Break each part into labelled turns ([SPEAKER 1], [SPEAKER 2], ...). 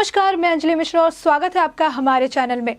[SPEAKER 1] नमस्कार, मैं अंजलि मिश्रा और स्वागत है आपका हमारे चैनल में।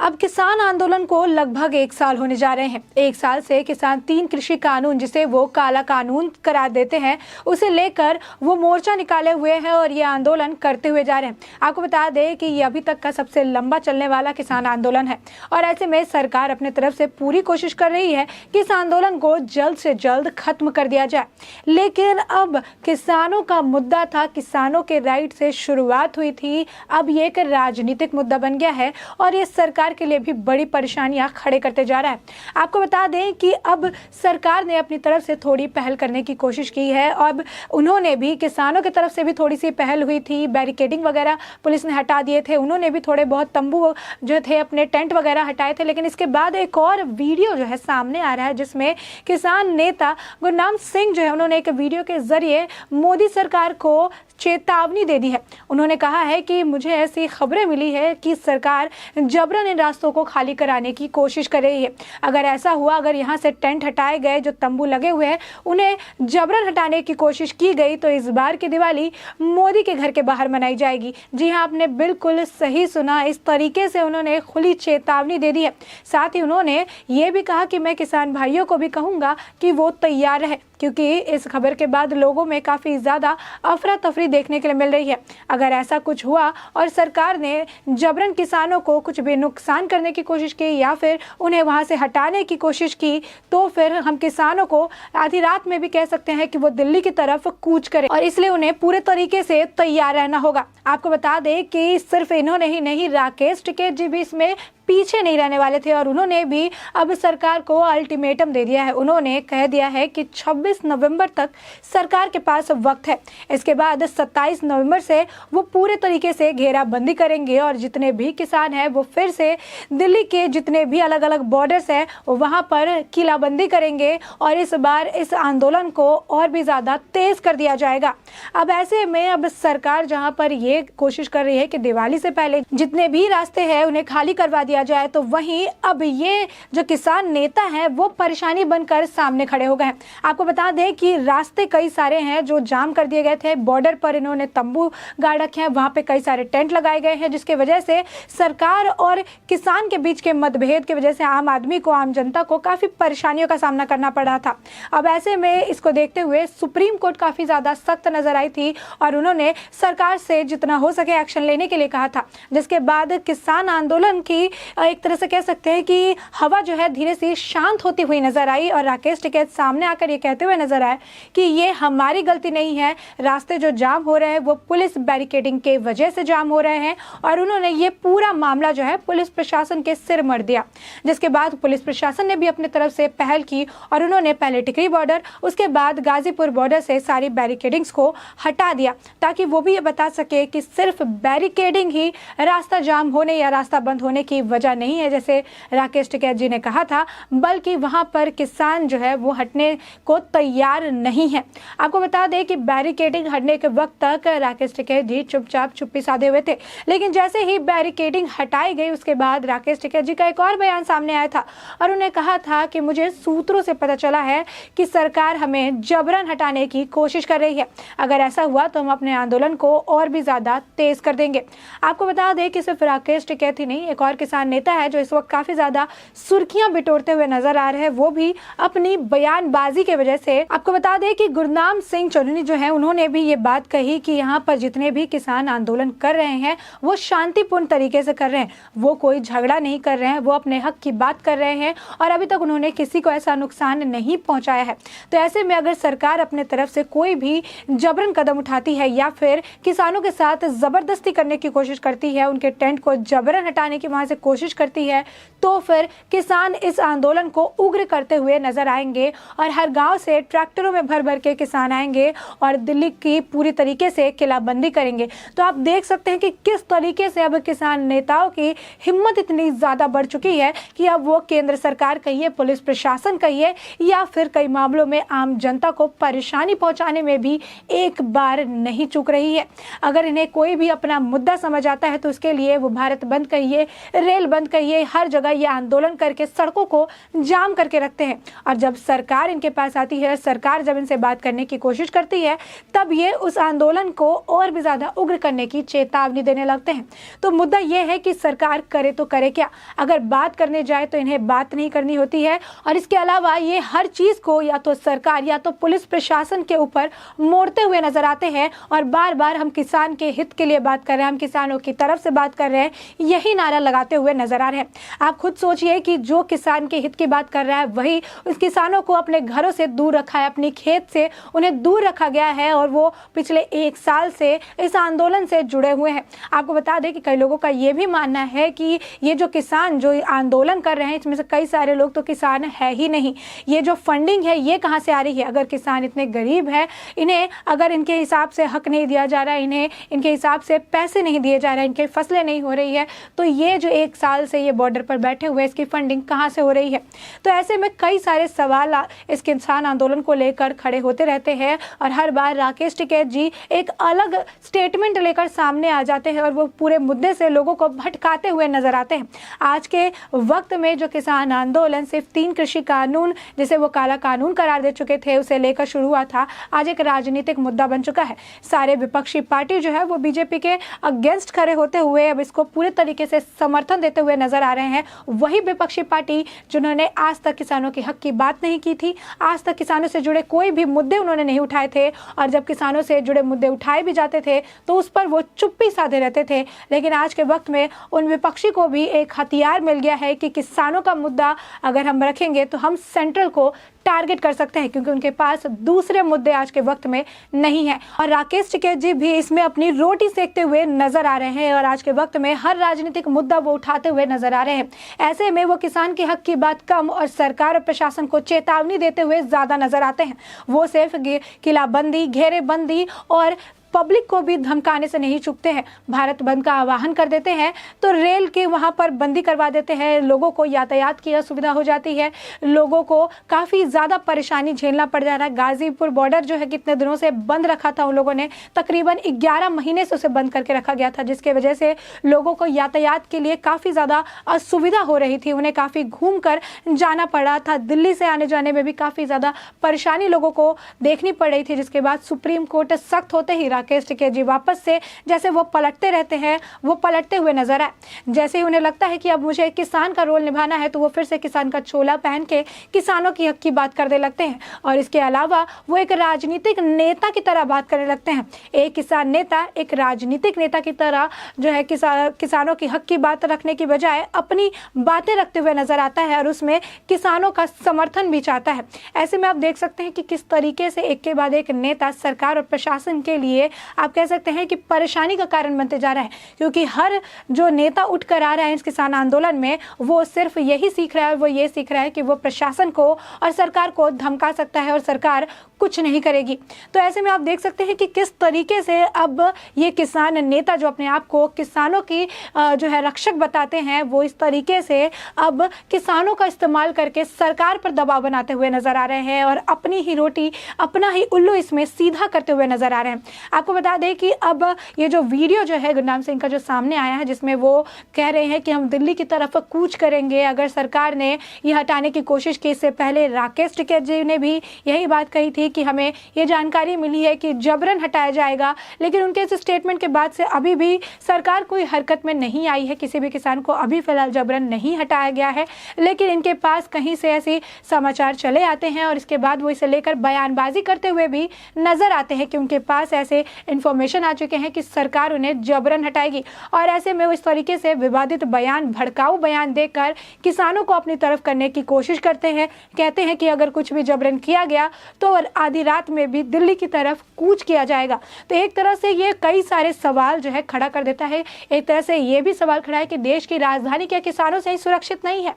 [SPEAKER 1] अब किसान आंदोलन को लगभग 1 साल होने जा रहे हैं। 1 साल से किसान 3 कृषि कानून, जिसे वो काला कानून करार देते हैं, उसे लेकर वो मोर्चा निकाले हुए हैं और ये आंदोलन करते हुए जा रहे हैं। आपको बता दें कि ये अभी तक का सबसे लंबा चलने वाला किसान आंदोलन है और ऐसे में सरकार अपने तरफ से पूरी कोशिश कर रही है कि इस आंदोलन को जल्द से जल्द खत्म कर दिया जाए। लेकिन अब किसानों का मुद्दा था, किसानों के राइट से शुरुआत हुई थी, अब ये एक राजनीतिक मुद्दा बन गया है और ये सरकार के लिए भी बड़ी परेशानियां खड़े करते जा रहा है। आपको बता दें कि अब सरकार ने अपनी तरफ से थोड़ी पहल करने की कोशिश की है। अब उन्होंने भी, किसानों की तरफ से भी थोड़ी सी पहल हुई थी, बैरिकेडिंग वगैरह पुलिस ने हटा दिए थे, उन्होंने भी थोड़े बहुत तंबू जो थे, अपने टेंट वगैरह हटाए थे। लेकिन इसके बाद एक और वीडियो जो है सामने आ रहा है, जिसमें किसान नेता गुरनाम सिंह जो है, उन्होंने एक वीडियो के जरिए मोदी सरकार को चेतावनी दे दी है। उन्होंने कहा है कि मुझे ऐसी खबरें मिली है कि सरकार जबरन इन रास्तों को खाली कराने की कोशिश कर रही है। अगर ऐसा हुआ, अगर यहाँ से टेंट हटाए गए, जो तंबू लगे हुए हैं उन्हें जबरन हटाने की कोशिश की गई, तो इस बार की दिवाली मोदी के घर के बाहर मनाई जाएगी। जी हाँ, आपने बिल्कुल सही सुना, इस तरीके से उन्होंने खुली चेतावनी दे दी है। साथ ही उन्होंने ये भी कहा कि मैं किसान भाइयों को भी कहूँगा कि वो तैयार रहे, क्योंकि इस खबर के बाद लोगों में काफ़ी ज़्यादा अफरा तफरी देखने के लिए मिल रही है। अगर ऐसा कुछ हुआ और सरकार ने जबरन किसानों को कुछ भी नुकसान करने की कोशिश की या फिर उन्हें वहां से हटाने की कोशिश की, तो फिर हम किसानों को आधी रात में भी कह सकते हैं कि वो दिल्ली की तरफ कूच करें और इसलिए उन्हें पूरे तरीके से तैयार रहना होगा। आपको बता दें कि सिर्फ इन्होंने ही नहीं, राकेश टिकैत जी भी इसमें पीछे नहीं रहने वाले थे और उन्होंने भी अब सरकार को अल्टीमेटम दे दिया है। उन्होंने कह दिया है कि 26 नवंबर तक सरकार के पास वक्त है। इसके बाद 27 नवंबर से वो पूरे तरीके से घेराबंदी करेंगे और जितने भी किसान हैं वो फिर से दिल्ली के जितने भी अलग अलग बॉर्डर्स हैं वहाँ पर किलाबंदी करेंगे और इस बार इस आंदोलन को और भी ज़्यादा तेज कर दिया जाएगा। अब ऐसे में अब सरकार जहाँ पर ये कोशिश कर रही है कि दिवाली से पहले जितने भी रास्ते हैं उन्हें खाली करवा दिया जाए, तो वहीं अब ये जो किसान नेता हैं वो परेशानी बनकर सामने खड़े हो गए हैं। आपको बता दें कि रास्ते कई सारे हैं जो जाम कर दिए गए थे, बॉर्डर पर इन्होंने तंबू गाड़ रखे हैं, वहां पे कई सारे टेंट लगाए गए हैं, जिसकी वजह से सरकार और किसान के बीच के मतभेद की वजह से आम आदमी को, आम जनता को काफी परेशानियों का सामना करना पड़ रहा था। अब ऐसे में इसको देखते हुए सुप्रीम कोर्ट काफी ज्यादा सख्त नजर आई थी और उन्होंने सरकार से जितना हो सके एक्शन लेने के लिए कहा था, जिसके बाद किसान आंदोलन की एक तरह से कह सकते हैं कि हवा जो है धीरे से शांत होती हुई नजर आई और राकेश टिकैत सामने आकर ये कहते हुए नजर आए कि ये हमारी गलती नहीं है, रास्ते जो जाम हो रहे हैं वो पुलिस बैरिकेडिंग के वजह से जाम हो रहे हैं और उन्होंने ये पूरा मामला जो है पुलिस प्रशासन के सिर मर दिया। जिसके बाद पुलिस प्रशासन ने भी अपनी तरफ से पहल की और उन्होंने पहले टिकरी बॉर्डर, उसके बाद गाजीपुर बॉर्डर से सारी बैरिकेडिंग्स को हटा दिया, ताकि वो भी ये बता सके कि सिर्फ बैरिकेडिंग ही रास्ता जाम होने या रास्ता बंद होने की वजह नहीं है, जैसे राकेश टिकैत जी ने कहा था, बल्कि वहां पर किसान जो है वो हटने को तैयार नहीं है। आपको बता दें कि बैरिकेडिंग हटने के वक्त तक राकेश टिकैत जी चुपचाप चुप्पी साधे हुए थे, लेकिन जैसे ही बैरिकेडिंग हटाई गई उसके बाद राकेश टिकैत जी का एक और बयान सामने आया था और उन्हें कहा था कि मुझे सूत्रों से पता चला है कि सरकार हमें जबरन हटाने की कोशिश कर रही है। अगर ऐसा हुआ तो हम अपने आंदोलन को और भी ज्यादा तेज कर देंगे। आपको बता दें कि सिर्फ राकेश टिकैत ही नहीं, एक और किसान नेता है जो इस वक्त काफी ज्यादा सुर्खियां बिटोरते हुए नजर आ रहे हैं, वो भी अपनी बयानबाजी के वजह से। आपको बता दें कि गुरनाम सिंह चौधरी जो है उन्होंने भी ये बात कही कि यहाँ पर जितने भी किसान आंदोलन कर रहे हैं वो शांतिपूर्ण तरीके से कर रहे हैं, वो कोई झगड़ा नहीं कर रहे हैं, वो अपने हक की बात कर रहे हैं और अभी तक उन्होंने किसी को ऐसा नुकसान नहीं पहुंचाया है। तो ऐसे में अगर सरकार अपने तरफ से कोई भी जबरन कदम उठाती है या फिर किसानों के साथ जबरदस्ती करने की कोशिश करती है, उनके टेंट को जबरन हटाने की वहां से कोशिश करती है, तो फिर किसान इस आंदोलन को उग्र करते हुए नजर आएंगे और हर गांव से ट्रैक्टरों में भर भर के किसान आएंगे और दिल्ली की पूरी तरीके से किलाबंदी करेंगे। तो आप देख सकते हैं कि किस तरीके से अब किसान नेताओं की हिम्मत इतनी ज्यादा बढ़ चुकी है कि अब वो केंद्र सरकार कहिए, पुलिस प्रशासन कहिए या फिर कई मामलों में आम जनता को परेशानी पहुंचाने में भी एक बार नहीं चूक रही है। अगर इन्हें कोई भी अपना मुद्दा समझ आता है तो उसके लिए वो भारत बंद कहिए, रेल होटल बंद करिए, हर जगह ये आंदोलन करके सड़कों को जाम करके रखते हैं। और जब सरकार इनके पास आती है, सरकार जब इनसे बात करने की कोशिश करती है, तब ये उस आंदोलन को और भी ज़्यादा उग्र करने की चेतावनी देने लगते हैं। तो मुद्दा ये है कि सरकार करे तो करे क्या? अगर बात करने जाए तो इन्हें बात नहीं करनी होती है, और इसके अलावा ये हर चीज़ को या तो सरकार या तो पुलिस प्रशासन के ऊपर मोड़ते हुए नजर आते हैं। और बार बार हम किसान के हित के लिए बात कर रहे हैं, हम किसानों की तरफ से बात कर रहे हैं, यही नारा लगाते हुए नजर आ रहे हैं। आप खुद सोचिए कि जो किसान के हित की बात कर रहा है, वही उस किसानों को अपने घरों से दूर रखा है, अपनी खेत से उन्हें दूर रखा गया है, और वो पिछले 1 साल से इस आंदोलन से जुड़े हुए हैं। आपको बता दें कि कई लोगों का ये भी मानना है कि ये जो किसान जो आंदोलन कर रहे हैं, इसमें से कई सारे लोग तो किसान है ही नहीं। ये जो फंडिंग है ये कहाँ से आ रही है? अगर किसान इतने गरीब है, इन्हें अगर इनके हिसाब से हक नहीं दिया जा रहा है, इन्हें इनके हिसाब से पैसे नहीं दिए जा रहे हैं, इनके फसलें नहीं हो रही है, तो ये जो 1 साल से ये बॉर्डर पर बैठे हुए, इसकी फंडिंग कहाँ से हो रही है? तो ऐसे में कई सारे सवाल इस किसान आंदोलन को लेकर खड़े होते रहते हैं, और हर बार राकेश टिकैत जी एक अलग स्टेटमेंट लेकर सामने आ जाते हैं, और वो पूरे मुद्दे से लोगों को भटकाते हुए नजर आते हैं। आज के वक्त में जो किसान आंदोलन सिर्फ 3 कृषि कानून, जिसे वो काला कानून करार दे चुके थे, उसे लेकर शुरू हुआ था, आज एक राजनीतिक मुद्दा बन चुका है। सारे विपक्षी पार्टी जो है वो बीजेपी के अगेंस्ट खड़े होते हुए अब इसको पूरे तरीके से समर्थन देते हुए नजर आ रहे हैं। वही विपक्षी पार्टी जिन्होंने आज तक किसानों के हक की बात नहीं की थी, आज तक किसानों से जुड़े कोई भी मुद्दे उन्होंने नहीं उठाए थे, और जब किसानों से जुड़े मुद्दे उठाए भी जाते थे तो उस पर वो चुप्पी साधे रहते थे। लेकिन आज के वक्त में उन विपक्षी को भी एक हथियार मिल गया है कि किसानों का मुद्दा अगर हम रखेंगे तो हम सेंट्रल को टारगेट कर सकते हैं, क्योंकि उनके पास दूसरे मुद्दे आज के वक्त में नहीं है। और राकेश टिकैत जी भी इसमें अपनी रोटी सेकते हुए नजर आ रहे हैं, और आज के वक्त में हर राजनीतिक मुद्दा वो उठाते हुए नजर आ रहे हैं। ऐसे में वो किसान के हक की बात कम और सरकार और प्रशासन को चेतावनी देते हुए ज्यादा नजर आते हैं। वो सिर्फ किलाबंदी, घेरेबंदी और पब्लिक को भी धमकाने से नहीं चूकते हैं। भारत बंद का आह्वान कर देते हैं तो रेल के वहां पर बंदी करवा देते हैं, लोगों को यातायात की असुविधा हो जाती है, लोगों को काफ़ी ज़्यादा परेशानी झेलना पड़ जा रहा है। गाजीपुर बॉर्डर जो है कितने दिनों से बंद रखा था उन लोगों ने, तकरीबन 11 महीने से उसे बंद करके रखा गया था, जिसके वजह से लोगों को यातायात के लिए काफ़ी ज़्यादा असुविधा हो रही थी, उन्हें काफ़ी घूम कर जाना पड़ा था। दिल्ली से आने जाने में भी काफ़ी ज़्यादा परेशानी लोगों को देखनी पड़ रही थी, जिसके बाद सुप्रीम कोर्ट सख्त होते ही राकेश टिकैत जी वापस से जैसे वो पलटते रहते हैं, वो पलटते हुए नजर आए। जैसे ही उन्हें लगता है कि अब मुझे किसान का रोल निभाना है, तो वो फिर से किसान का चोला पहन के किसानों की हक की बात करने लगते हैं, और इसके अलावा वो एक राजनीतिक नेता की तरह बात करने लगते हैं। एक किसान नेता एक राजनीतिक नेता की तरह जो है किसानों की हक की बात रखने की बजाय अपनी बातें रखते हुए नजर आता है, और उसमें किसानों का समर्थन भी चाहता है। ऐसे में आप देख सकते हैं कि किस तरीके से एक के बाद एक नेता सरकार और प्रशासन के लिए आप कह सकते हैं कि परेशानी का कारण बनते जा रहा है, क्योंकि हर जो नेता उठ कर आ रहा है इस किसान आंदोलन में, वो सिर्फ यही सीख रहा है, वो ये सीख रहा है कि वो प्रशासन को और सरकार को धमका सकता है और सरकार कुछ नहीं करेगी। तो ऐसे में आप देख सकते हैं कि किस तरीके से अब ये किसान नेता जो अपने आप को किसानों की जो है रक्षक बताते हैं, वो इस तरीके से अब किसानों का इस्तेमाल करके सरकार पर दबाव बनाते हुए नजर आ रहे हैं, और अपनी ही रोटी अपना ही उल्लू इसमें सीधा करते हुए नजर आ रहे हैं। आपको बता दें कि अब ये जो वीडियो जो है गुरनाम सिंह का जो सामने आया है, जिसमें वो कह रहे हैं कि हम दिल्ली की तरफ कूच करेंगे अगर सरकार ने ये हटाने की कोशिश की। इससे पहले राकेश टिकैत जी ने भी यही बात कही थी कि हमें ये जानकारी मिली है कि जबरन हटाया जाएगा, लेकिन उनके इस स्टेटमेंट के बाद से अभी भी सरकार कोई हरकत में नहीं आई है, किसी भी किसान को अभी फिलहाल जबरन नहीं हटाया गया है। लेकिन इनके पास कहीं से ऐसे समाचार चले आते हैं, और इसके बाद वो इसे लेकर बयानबाजी करते हुए भी नजर आते हैं कि उनके पास ऐसे इन्फॉर्मेशन आ चुके हैं कि सरकार उन्हें जबरन हटाएगी। और ऐसे में वो इस तरीके से विवादित बयान, भड़काऊ बयान देकर किसानों को अपनी तरफ करने की कोशिश करते हैं। कहते हैं कि अगर कुछ भी जबरन किया गया तो आधी रात में भी दिल्ली की तरफ कूच किया जाएगा। तो एक तरह से ये कई सारे सवाल जो है खड़ा कर देता है। एक तरह से ये भी सवाल खड़ा है कि देश की राजधानी क्या किसानों से ही सुरक्षित नहीं है?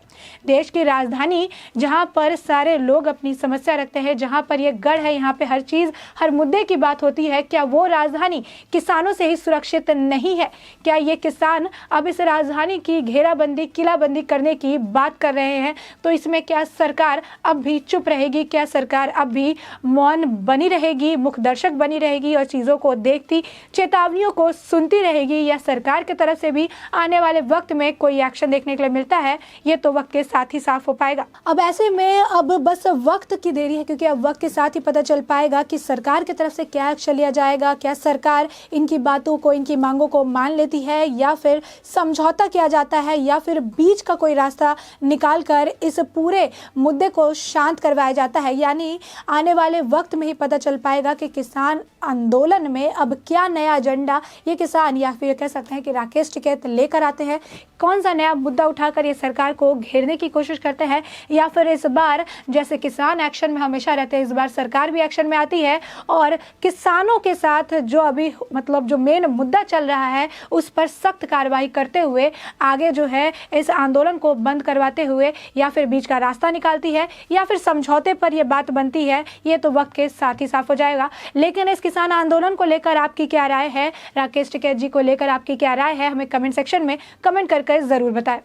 [SPEAKER 1] देश की राजधानी जहाँ पर सारे लोग अपनी समस्या रखते हैं, जहाँ पर ये गढ़ है, यहाँ पे हर चीज़, हर मुद्दे की बात होती है, क्या वो राजधानी किसानों से ही सुरक्षित नहीं है? क्या ये किसान अब इस राजधानी की घेराबंदी, किलाबंदी करने की बात कर रहे हैं? तो इसमें क्या सरकार अब भी चुप रहेगी? क्या सरकार अब भी मौन बनी रहेगी, मुख दर्शक बनी रहेगी और चीज़ों को देखती, चेतावनियों को सुनती रहेगी, या सरकार की तरफ से भी आने वाले वक्त में कोई एक्शन देखने के लिए मिलता है, ये तो वक्त के साथ ही साफ हो पाएगा। अब ऐसे में अब बस वक्त की देरी है, क्योंकि अब वक्त के साथ ही पता चल पाएगा कि सरकार की तरफ से क्या एक्शन लिया जाएगा। क्या सरकार इनकी बातों को, इनकी मांगों को मान लेती है, या फिर समझौता किया जाता है, या फिर बीच का कोई रास्ता निकाल कर इस पूरे मुद्दे को शांत करवाया जाता है। यानी आने वाले वक्त में ही पता चल पाएगा कि किसान आंदोलन में अब क्या नया एजेंडा ये किसान, या फिर कह सकते हैं कि राकेश टिकैत लेकर आते हैं। कौन सा नया मुद्दा उठाकर ये सरकार को घेरने की कोशिश करते हैं, या फिर इस बार जैसे किसान एक्शन में हमेशा रहते हैं, इस बार सरकार भी एक्शन में आती है और किसानों के साथ जो अभी मतलब जो मेन मुद्दा चल रहा है उस पर सख्त कार्रवाई करते हुए आगे जो है इस आंदोलन को बंद करवाते हुए, या फिर बीच का रास्ता निकालती है, या फिर समझौते पर यह बात बनती है, ये तो वक्त के साथ ही साफ हो जाएगा। लेकिन इस किसान आंदोलन को लेकर आपकी क्या राय है, राकेश टिकैत जी को लेकर आपकी क्या राय है, हमें कमेंट सेक्शन में कमेंट करके ज़रूर बताएं।